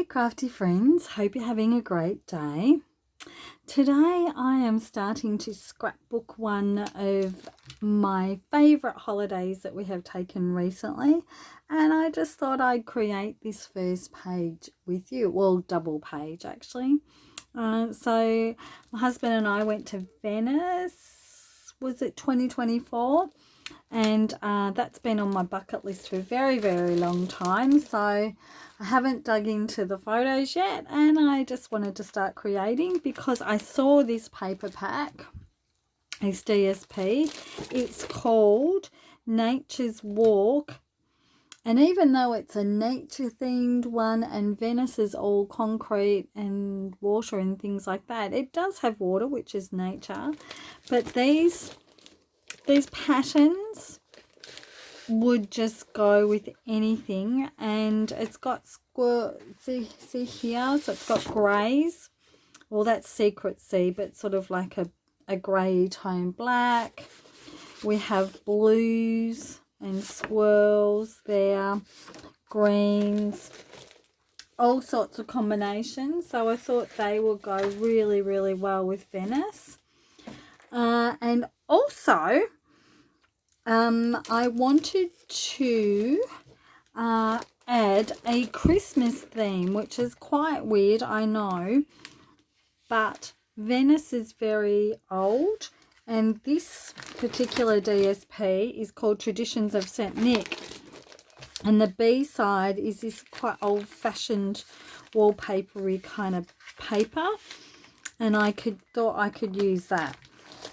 crafty friends, hope you're having a great day. Today I am starting to scrapbook one of my favourite holidays that we have taken recently, and I just thought I'd create this first page with you, well, double page actually. So my husband and I went to Venice, was it 2024? And that's been on my bucket list for a very, very long time. So I haven't dug into the photos yet, and I just wanted to start creating because I saw this paper pack. It's DSP. It's called Nature's Walk. And even though it's a nature themed one and Venice is all concrete and water and things like that, it does have water, which is nature. But these patterns would just go with anything, and it's got see here, so it's got greys. Well, that's secret sea, but sort of like a grey tone black. We have blues and swirls there, greens, all sorts of combinations. So I thought they would go really, really well with Venice. And also I wanted to add a Christmas theme, which is quite weird, I know, but Venice is very old, and this particular DSP is called Traditions of St. Nick, and the B side is this quite old-fashioned wallpapery kind of paper, and I thought I could use that.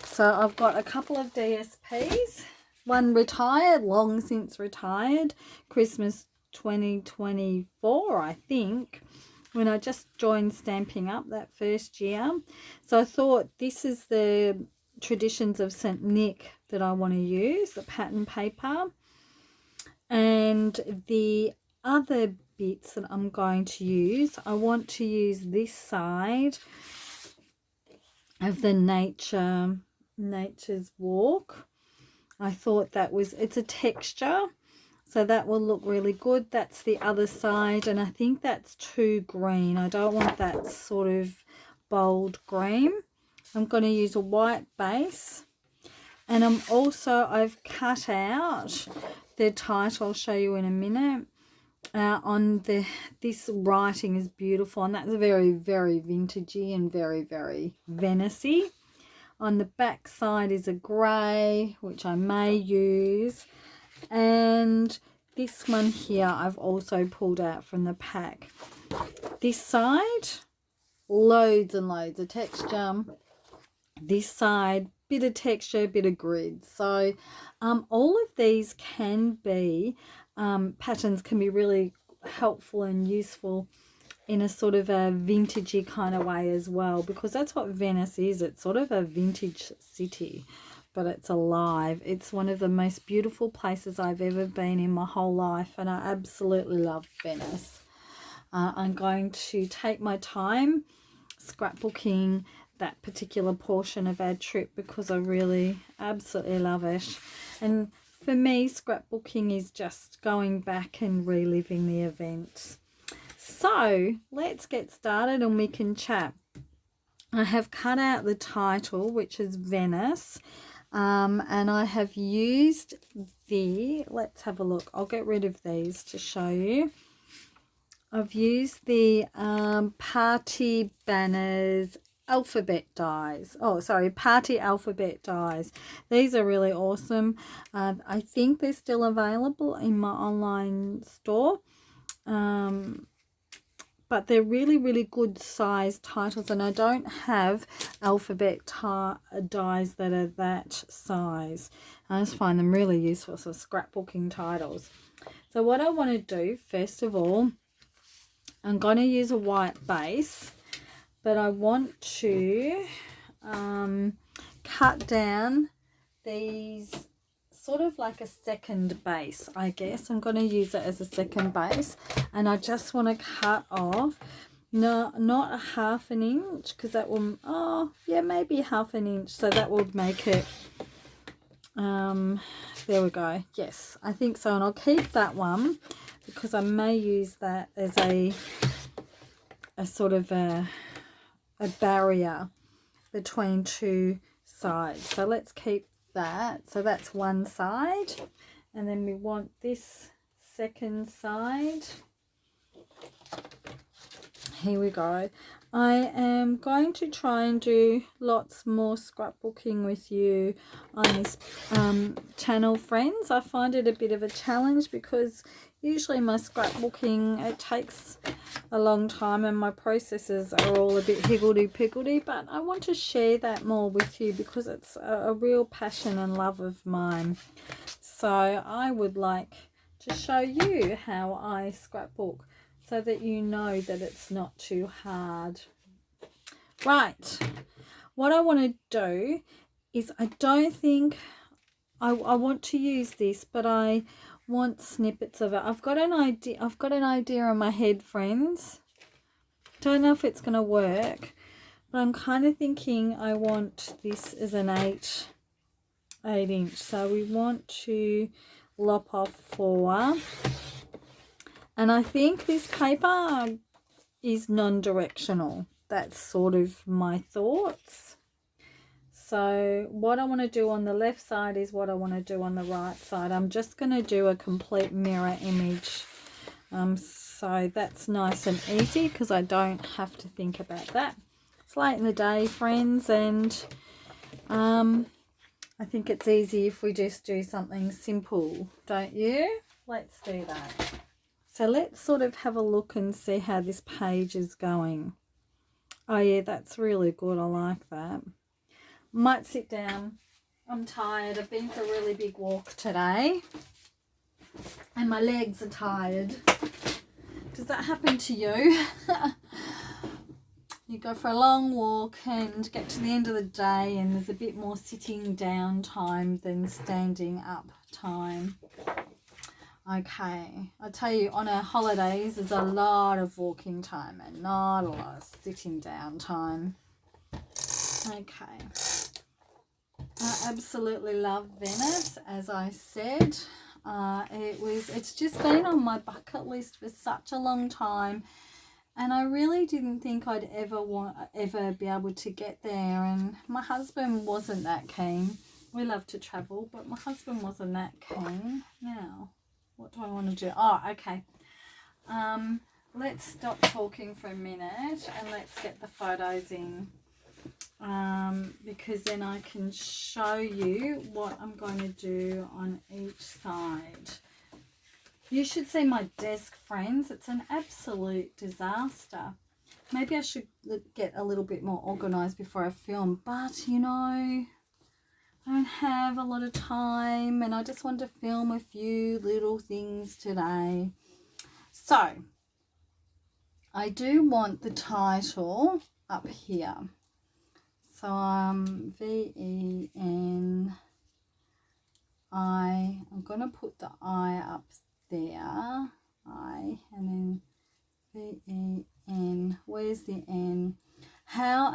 So I've got a couple of DSPs. One retired, long since retired, Christmas 2024, I think, when I just joined Stampin' Up that first year. So I thought this is the Traditions of St. Nick that I want to use, the pattern paper. And the other bits that I'm going to use, I want to use this side of the Nature's Walk. I thought that was, it's a texture, so that will look really good. That's the other side, and I think that's too green. I don't want that sort of bold green. I'm going to use a white base, and I've cut out the title, I'll show you in a minute. This writing is beautiful, and that's very, very vintagey and very, very Venice-y. On the back side is a grey, which I may use. And this one here I've also pulled out from the pack. This side, loads and loads of texture. This side, bit of texture, bit of grid. So all of these can be, patterns can be really helpful and useful in a sort of a vintagey kind of way as well, because that's what Venice is. It's sort of a vintage city, but it's alive. It's one of the most beautiful places I've ever been in my whole life, and I absolutely love Venice. I'm going to take my time scrapbooking that particular portion of our trip because I really absolutely love it. And for me, scrapbooking is just going back and reliving the event. So let's get started and we can chat. I have cut out the title, which is Venice, and I have used let's have a look. I'll get rid of these to show you. I've used the Party Banners alphabet dies. Party alphabet dies. These are really awesome. I think they're still available in my online store. But they're really, really good size titles, and I don't have alphabet dies that are that size. I just find them really useful for scrapbooking titles. So what I want to do, first of all, I'm going to use a white base, but I want to cut down these sort of like a second base, I guess. I'm going to use it as a second base, and I just want to cut off, not a half an inch, because that will, maybe half an inch, so that will make it, there we go. Yes, I think so, and I'll keep that one because I may use that as a sort of a barrier between two sides. So let's keep that. So that's one side, and then we want this second side. Here we go. I am going to try and do lots more scrapbooking with you on this channel, friends. I find it a bit of a challenge because usually my scrapbooking, it takes a long time and my processes are all a bit higgledy-piggledy, but I want to share that more with you because it's a real passion and love of mine. So I would like to show you how I scrapbook, so that you know that it's not too hard. Right, what I want to do is, I don't think I want to use this, but I want snippets of it. I've got an idea in my head, friends. Don't know if it's going to work, but I'm kind of thinking I want this as an 8 inch. So we want to lop off 4. And I think this paper is non-directional. That's sort of my thoughts. So what I want to do on the left side is what I want to do on the right side. I'm just going to do a complete mirror image. So that's nice and easy because I don't have to think about that. It's late in the day, friends, and I think it's easy if we just do something simple, don't you? Let's do that. So let's sort of have a look and see how this page is going. Oh yeah, that's really good. I like that. Might sit down. I'm tired. I've been for a really big walk today and my legs are tired. Does that happen to you? You go for a long walk and get to the end of the day and there's a bit more sitting down time than standing up time. Okay, I tell you, on our holidays there's a lot of walking time and not a lot of sitting down time. Okay, I absolutely love Venice, as I said. It's just been on my bucket list for such a long time, and I really didn't think I'd ever be able to get there. And my husband wasn't that keen. We love to travel, but my husband wasn't that keen. Now, what do I want to do? Oh, okay. Let's stop talking for a minute and let's get the photos in, because then I can show you what I'm going to do on each side. You should see my desk, friends. It's an absolute disaster. Maybe I should get a little bit more organised before I film, but you know, I don't have a lot of time and I just want to film a few little things today. So I do want the title up here. So VENI, I'm going to put the I up there, I, and then VEN, where's the N? How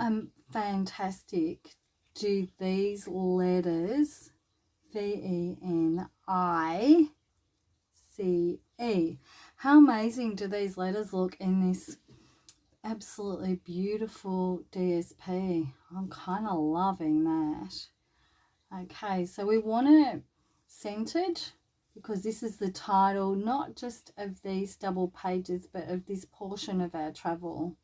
fantastic do these letters VENICE, how amazing do these letters look in this absolutely beautiful DSP? I'm kind of loving that. Okay, so we want it centered because this is the title not just of these double pages but of this portion of our travel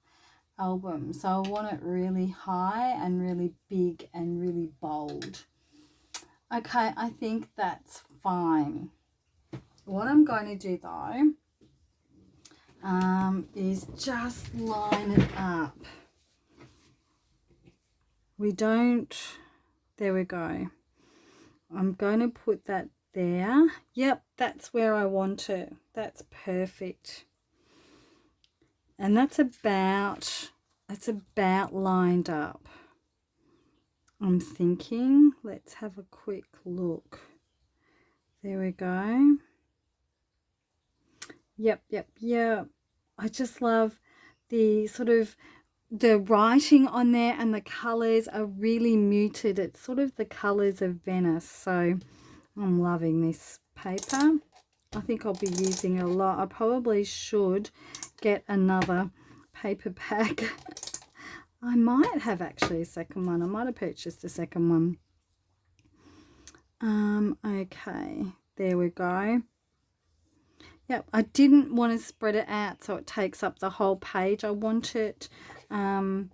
album. So I want it really high and really big and really bold. Okay, I think that's fine. What I'm going to do though is just line it up. There we go. I'm going to put that there. Yep, that's where I want it. That's perfect. And that's about lined up. I'm thinking, let's have a quick look. There we go. Yep. I just love the sort of the writing on there, and the colors are really muted. It's sort of the colors of Venice. So I'm loving this paper. I think I'll be using it a lot. I probably should get another paper pack. I might have actually a second one. I might have purchased a second one. Okay, there we go. Yep, I didn't want to spread it out so it takes up the whole page. I want it on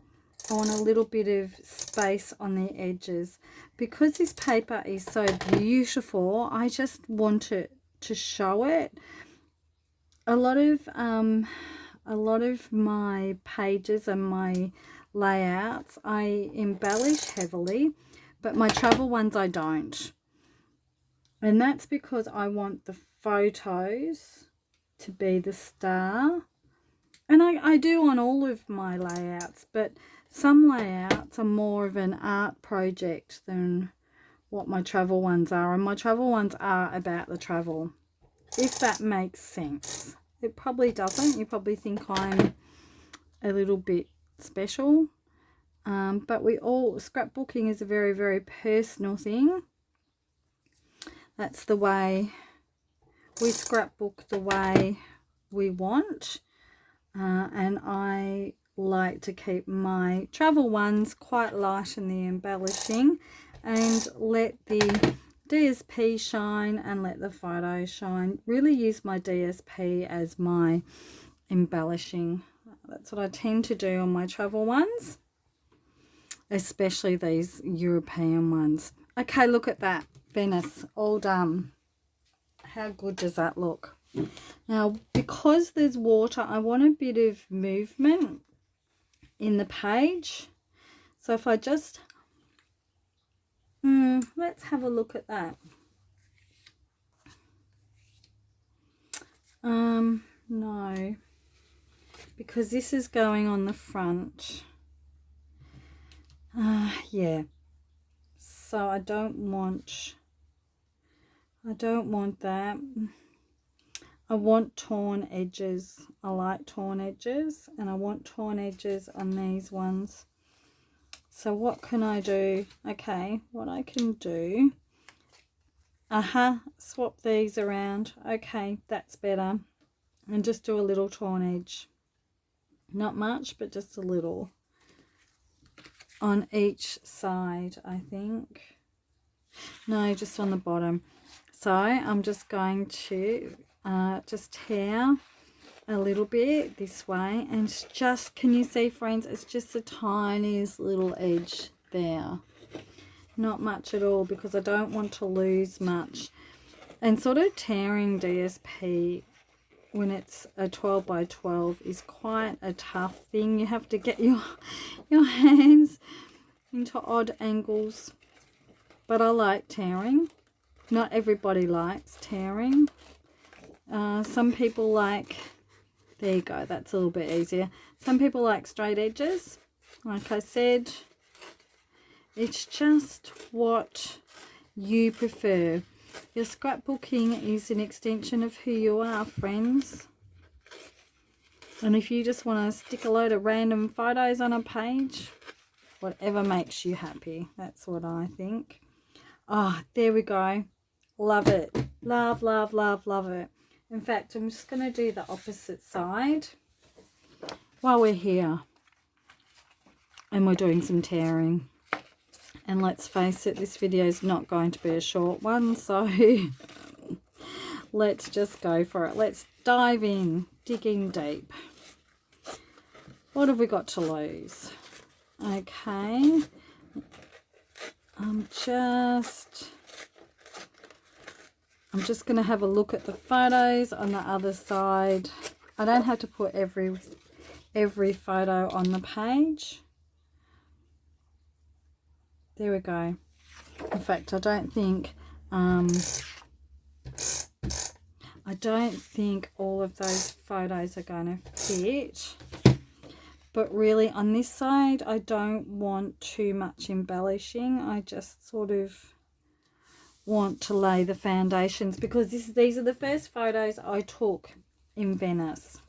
a little bit of space on the edges. Because this paper is so beautiful, I just want it to show it. A lot of my pages and my layouts I embellish heavily, but my travel ones I don't. And that's because I want the photos to be the star. And I do on all of my layouts, but some layouts are more of an art project than what my travel ones are. And my travel ones are about the travel, if that makes sense. It probably doesn't. You probably think I'm a little bit special. But scrapbooking is a very, very personal thing. That's the way we scrapbook, the way we want. And I like to keep my travel ones quite light in the embellishing and let the DSP shine and let the photo shine. Really use my DSP as my embellishing. That's what I tend to do on my travel ones, especially these European ones. Okay, look at that. Venice, all done. How good does that look? Now, because there's water, I want a bit of movement in the page. So if I just, let's have a look at that. No, because this is going on the front. Yeah. So I don't want that. I want torn edges. I like torn edges, and I want torn edges on these ones. So what can I do? Okay, what I can do, swap these around. Okay, that's better. And just do a little torn edge. Not much, but just a little on each side, I think. No, just on the bottom. So I'm just going to just tear a little bit this way, and it's just, can you see, friends, it's just the tiniest little edge there, not much at all, because I don't want to lose much. And sort of tearing DSP when it's a 12 by 12 is quite a tough thing. You have to get your hands into odd angles, but I like tearing. Not everybody likes tearing. Some people like, there you go, that's a little bit easier. Some people like straight edges. Like I said, it's just what you prefer. Your scrapbooking is an extension of who you are, friends. And if you just want to stick a load of random photos on a page, whatever makes you happy, that's what I think. Oh, there we go. Love it. Love, love, love, love it. In fact, I'm just going to do the opposite side while we're here and we're doing some tearing. And let's face it, this video is not going to be a short one, so let's just go for it. Let's dive in, digging deep. What have we got to lose? Okay, I'm just going to have a look at the photos on the other side. I don't have to put every photo on the page. There we go. In fact, I don't think all of those photos are going to fit. But really, on this side, I don't want too much embellishing. I just sort of want to lay the foundations, because these are the first photos I took in Venice.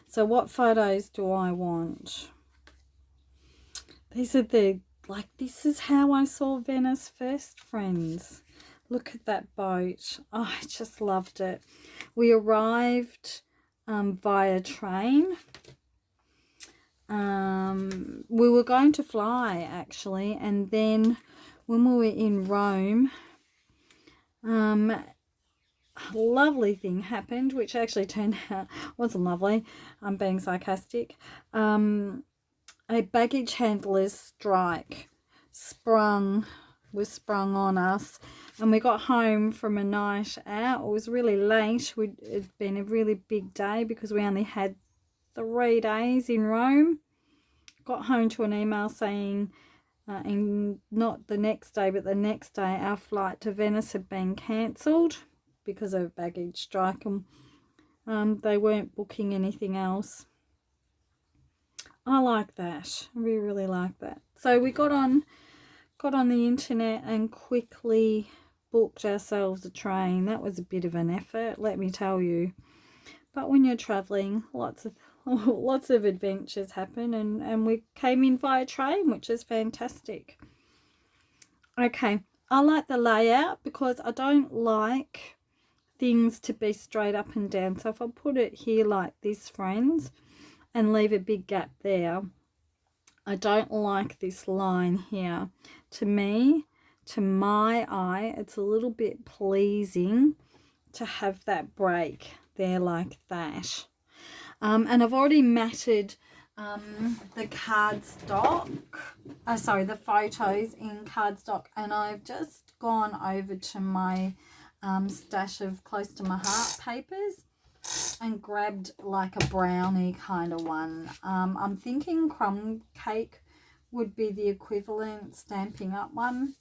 So what photos do I want? These are this is how I saw Venice first, friends. Look at that boat. Oh, I just loved it. We arrived via train. We were going to fly actually, and then when we were in Rome, a lovely thing happened, which actually turned out wasn't lovely. I'm being sarcastic. A baggage handler's strike was sprung on us, and we got home from a night out. It was really late. It'd been a really big day because we only had 3 days in Rome. Got home to an email saying, and not the next day, but the next day, our flight to Venice had been cancelled because of baggage strike, and they weren't booking anything else. I like that. I really, really like that. So we got on the internet and quickly booked ourselves a train. That was a bit of an effort, let me tell you. But when you're traveling, lots of adventures happen, and we came in via train, which is fantastic. Okay, I like the layout because I don't like things to be straight up and down. So if I put it here like this, friends, and leave a big gap there, I don't like this line here. To me, to my eye, it's a little bit pleasing to have that break there like that. And I've already matted the cardstock, the photos in cardstock, and I've just gone over to my stash of close to my heart papers and grabbed like a brownie kind of one. I'm thinking crumb cake would be the equivalent Stampin' Up one.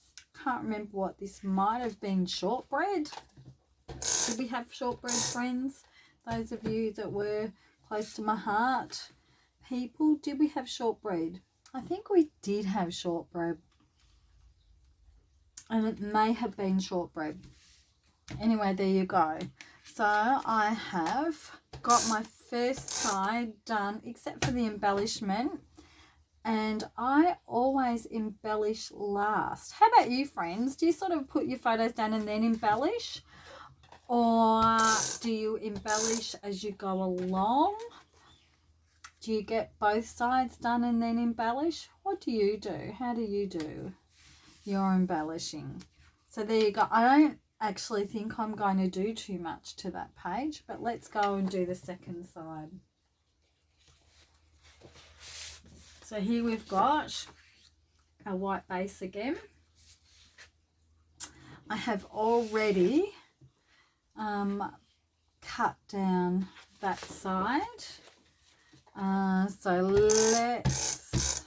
Can't remember what this might have been. Shortbread. Did we have shortbread, friends? Those of you that were close to my heart people, did we have shortbread? I think we did have shortbread, and it may have been shortbread. Anyway, there you go. So I have got my first side done, except for the embellishment, and I always embellish last. How about you, friends? Do you sort of put your photos down and then embellish, or do you embellish as you go along? Do you get both sides done and then embellish? What do you do? How do you do your embellishing? So there you go. I don't actually think I'm going to do too much to that page, but let's go and do the second side. So here we've got our white base again. I have already cut down that side. So let's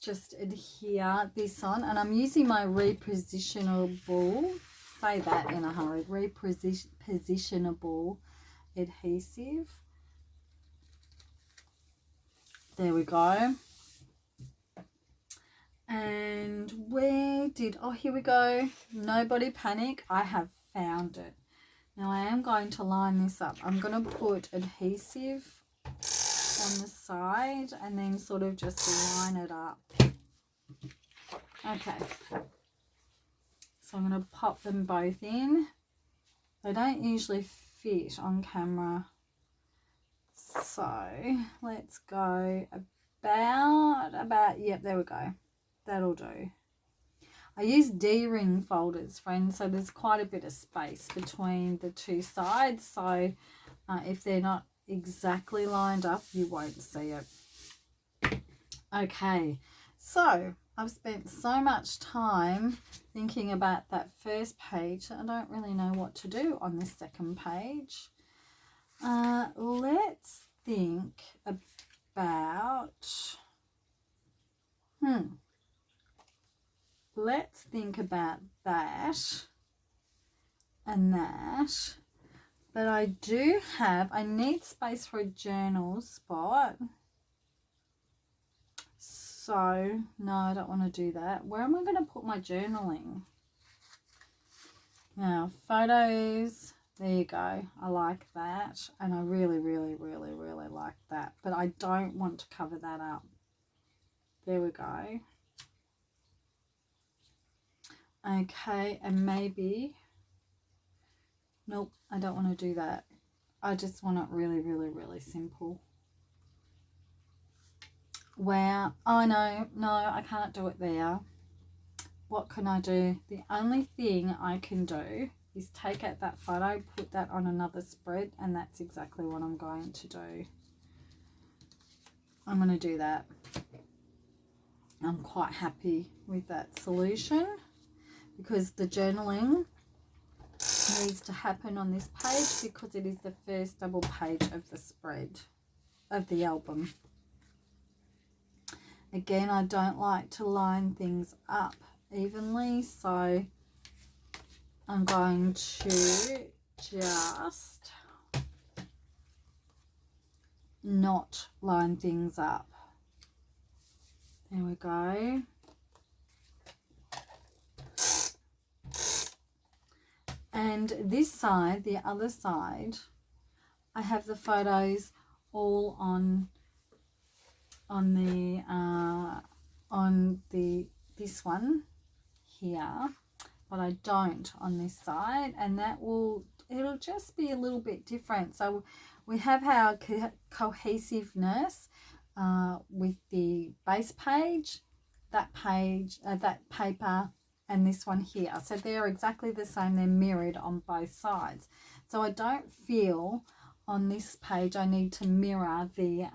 just adhere this on, and I'm using my repositionable, say that in a hurry, repositionable adhesive. There we go. And here we go. Nobody panic, I have found it. Now I am going to line this up. I'm going to put adhesive on the side and then sort of just line it up. Okay. So I'm going to pop them both in. They don't usually fit on camera. So let's go about, yep, there we go. That'll do. I use D-ring folders, friends, so there's quite a bit of space between the two sides. So if they're not exactly lined up, you won't see it. Okay, so I've spent so much time thinking about that first page. I don't really know what to do on this second page. Let's think about... Let's think about that and that. But I need space for a journal spot. So, no, I don't want to do that. Where am I going to put my journaling? Now, photos, there you go. I like that. And I really, really, really, really like that. But I don't want to cover that up. There we go. Okay, and maybe, nope, I don't want to do that. I just want it really, really, really simple. Wow. Oh, no, I can't do it there. What can I do? The only thing I can do is take out that photo, put that on another spread, and that's exactly what I'm going to do. I'm going to do that. I'm quite happy with that solution because the journaling needs to happen on this page because it is the first double page of the spread of the album. Again, I don't like to line things up evenly, so I'm going to just not line things up. There we go. And this side, the other side, I have the photos all on this one here, but I don't on this side, and it'll just be a little bit different. So we have our cohesiveness with the base page, that paper, and this one here. So they're exactly the same. They're mirrored on both sides. So I don't feel on this page I need to mirror the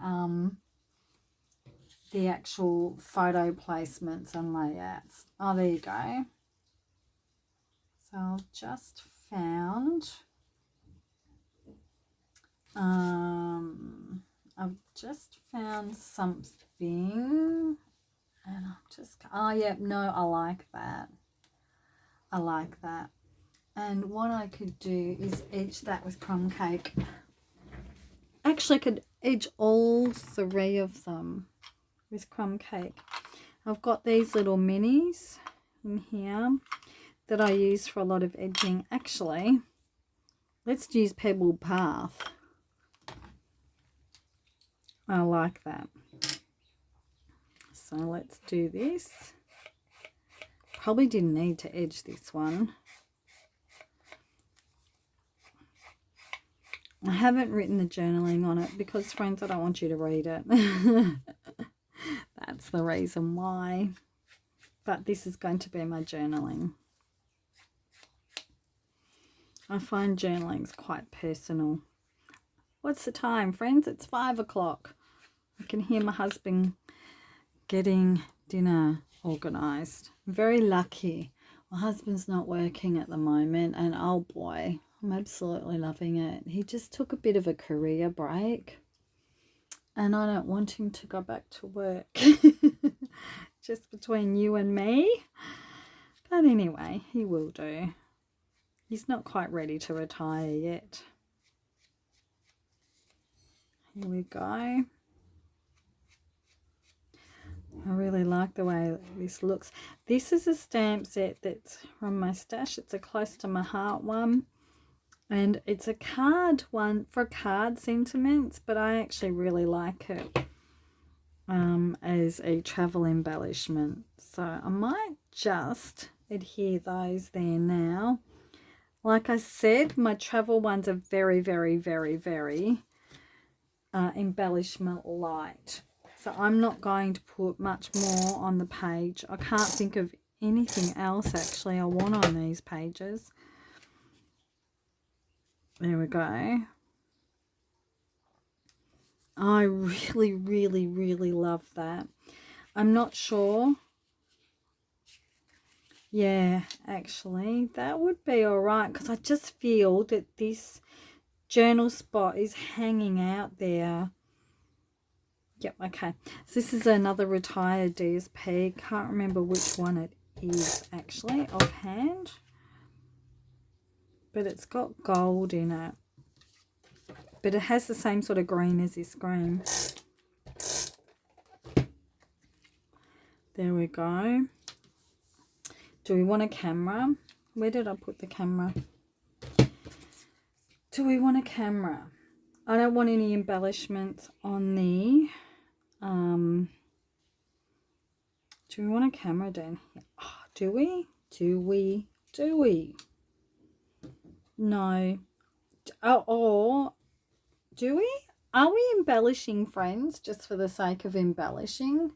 actual photo placements and layouts. Oh, there you go. So I've just found something, and I'm just, oh yeah, no, I like that. I like that. And what I could do is edge that with crumb cake. Actually, I could edge all three of them with crumb cake. I've got these little minis in here that I use for a lot of edging. Actually, let's use Pebble Path. I like that. So let's do this. Probably didn't need to edge this one. I haven't written the journaling on it because, friends, I don't want you to read it. That's the reason why. But this is going to be my journaling. I find journaling is quite personal. What's the time, friends? It's 5 o'clock. I can hear my husband getting dinner organised. I'm very lucky. My husband's not working at the moment, and oh boy, I'm absolutely loving it. He just took a bit of a career break, and I don't want him to go back to work. Just between you and me. But anyway, he will do. He's not quite ready to retire yet. Here we go. I really like the way this looks. This is a stamp set that's from my stash. It's a close to my heart one. And it's a card one for card sentiments, but I actually really like it as a travel embellishment. So I might just adhere those there now. Like I said, my travel ones are very, very, very, very embellishment light. So I'm not going to put much more on the page. I can't think of anything else actually I want on these pages. There we go. I really, really, really love that. I'm not sure. Yeah, actually, that would be all right because I just feel that this journal spot is hanging out there. Yep, okay. So this is another retired DSP. Can't remember which one it is actually offhand. But it's got gold in it. But it has the same sort of green as this green. There we go. Do we want a camera? Where did I put the camera? Do we want a camera? I don't want any embellishments on the... do we want a camera down here? Oh, do we? Do we? Do we? No. Oh, Are we embellishing, friends, just for the sake of embellishing,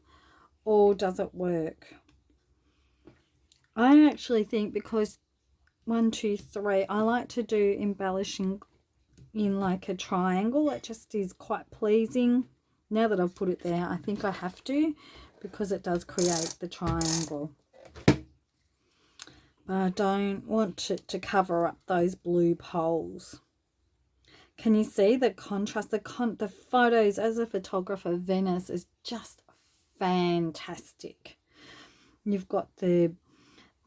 or does it work? I actually think because 1, 2, 3, I like to do embellishing in like a triangle. It just is quite pleasing. Now that I've put it there, I think I have to, because it does create the triangle. But I don't want it to cover up those blue poles. Can you see the contrast? The photos as a photographer, Venice is just fantastic. You've got the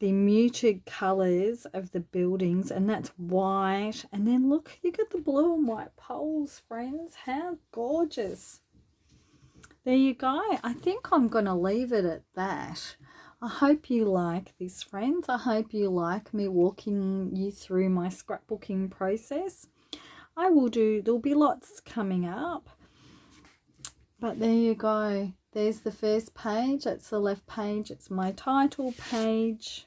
muted colors of the buildings, and that's white, and then look, you got the blue and white poles, friends. How gorgeous. There you go. I think I'm going to leave it at that. I hope you like this, friends. I hope you like me walking you through my scrapbooking process. There'll be lots coming up. But there you go. There's the first page. That's the left page. It's my title page.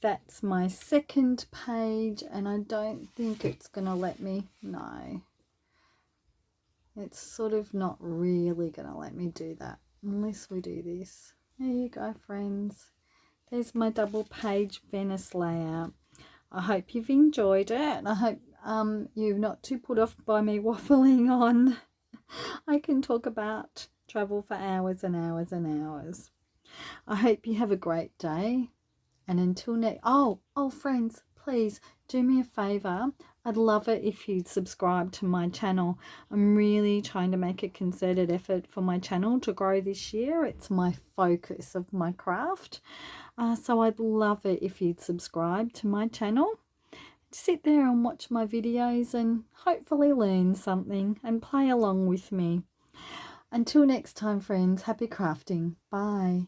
That's my second page. And I don't think it's going to let me. No. It's sort of not really going to let me do that unless we do this. There you go, friends. There's my double page Venice layout. I hope you've enjoyed it. I hope you're not too put off by me waffling on. I can talk about travel for hours and hours and hours. I hope you have a great day. And until next... Oh, friends, please do me a favour. I'd love it if you'd subscribe to my channel. I'm really trying to make a concerted effort for my channel to grow this year. It's my focus of my craft. So I'd love it if you'd subscribe to my channel. Sit there and watch my videos and hopefully learn something and play along with me. Until next time, friends, happy crafting. Bye.